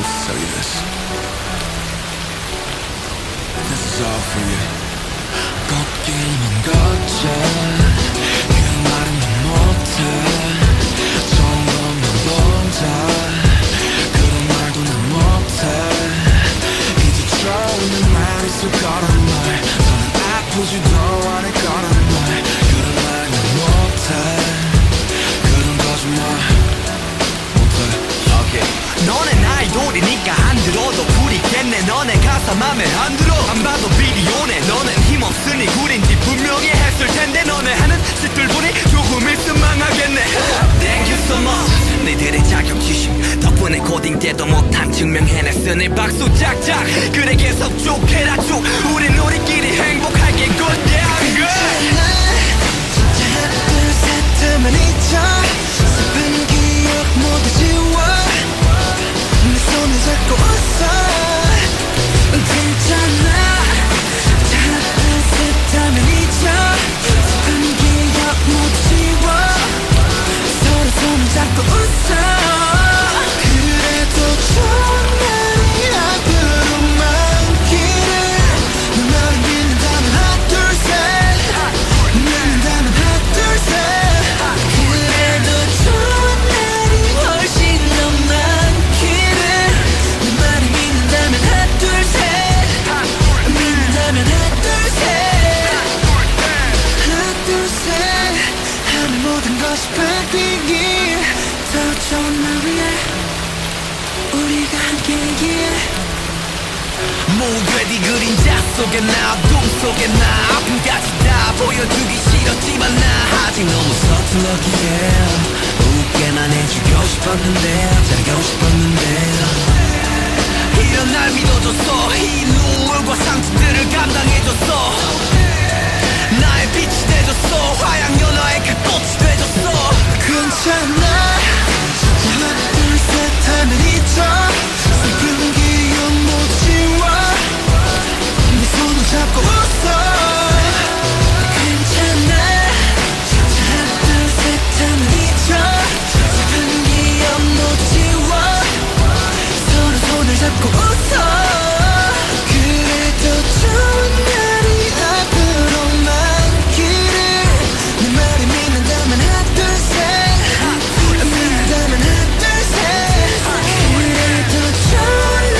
tell you this. This is all for you. 걷길만 걷자. 그 말은 난 못해. 좋은 것만 보자. 그런 말도 난 못해. 이제 좋은 날 있을 거란 말. 너는 아프지도 않을 거란 말. 그런 말 난 못해. 그런 거짓말 너네 아이돌이니까 안 들어도 부리겠네. 너네 가사 맘에 안 들어. 안 봐도 비디오네. 너넨 힘없으니 구린지 분명히 했을 텐데. 너네 하는 짓들 보니 조금 있으면 망하겠네. Thank you so much. 너희들의 자격지심 덕분에 고딩 때도 못한 증명해냈으니 박수 짝짝. 그래 계속 쭉 해라 쭉. 우린 우리끼리 행복하게 good damn good. 하나 둘 셋 하면 잊어. 슬픈 기억 모두 지워. 내 손을 잡고 웃어. 괜찮아. 하나 둘 셋 하면 잊어. 슬픈 기억 모두 지워. 서로 손을 잡고 웃어. 그래도 좋은 날이 앞으로 많기를. 너 나를 믿는다면 하나 둘 셋. 믿는다면 하나 둘 셋. 그래도 좋은 날이 훨씬 더 많기를. 내 말을 믿는다면 하나 둘 셋. 믿는다면 하나 둘 셋. 하나 둘 셋 하면 모든 것이 바뀌길. 더 좋은 날 위해 우리가 함께이길. 모두의 그림자 속에 나 어둠 속에 나 아픔까지 다 보여주기 싫었지만 나 아직 너무 서툴렀기에 웃게만 해주고 싶었는데 잘하고 싶었는데 이런 날 믿어줬어. 이 눈물과 상처들을 감당해줬어. 나의 빛이 돼줬어. 화양연화의 그 꽃이 돼줬어. 괜찮아. 하나 둘 셋 하면 잊어. 슬픈 기억 모두 지워. 네 손을 잡고 웃어. 괜찮아. 하나 둘 셋 하면 잊어. 슬픈 기억 모두 지워. 서로 손을 잡고 웃어. 그래도 좋은 날이 앞으로 많기를. 내 말을 믿는다면 하나 둘 셋. 믿는다면 하나 둘 셋. 그래도 좋은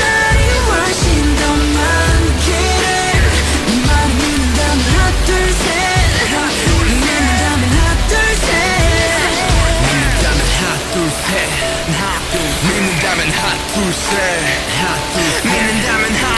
날이 훨씬 더 많기를. 내 말을 믿는다면 하나 둘 셋. 믿는다면 하나 둘 셋. 믿는다면 하나 둘셋 믿는다면 하나 둘셋 믿는다면 하나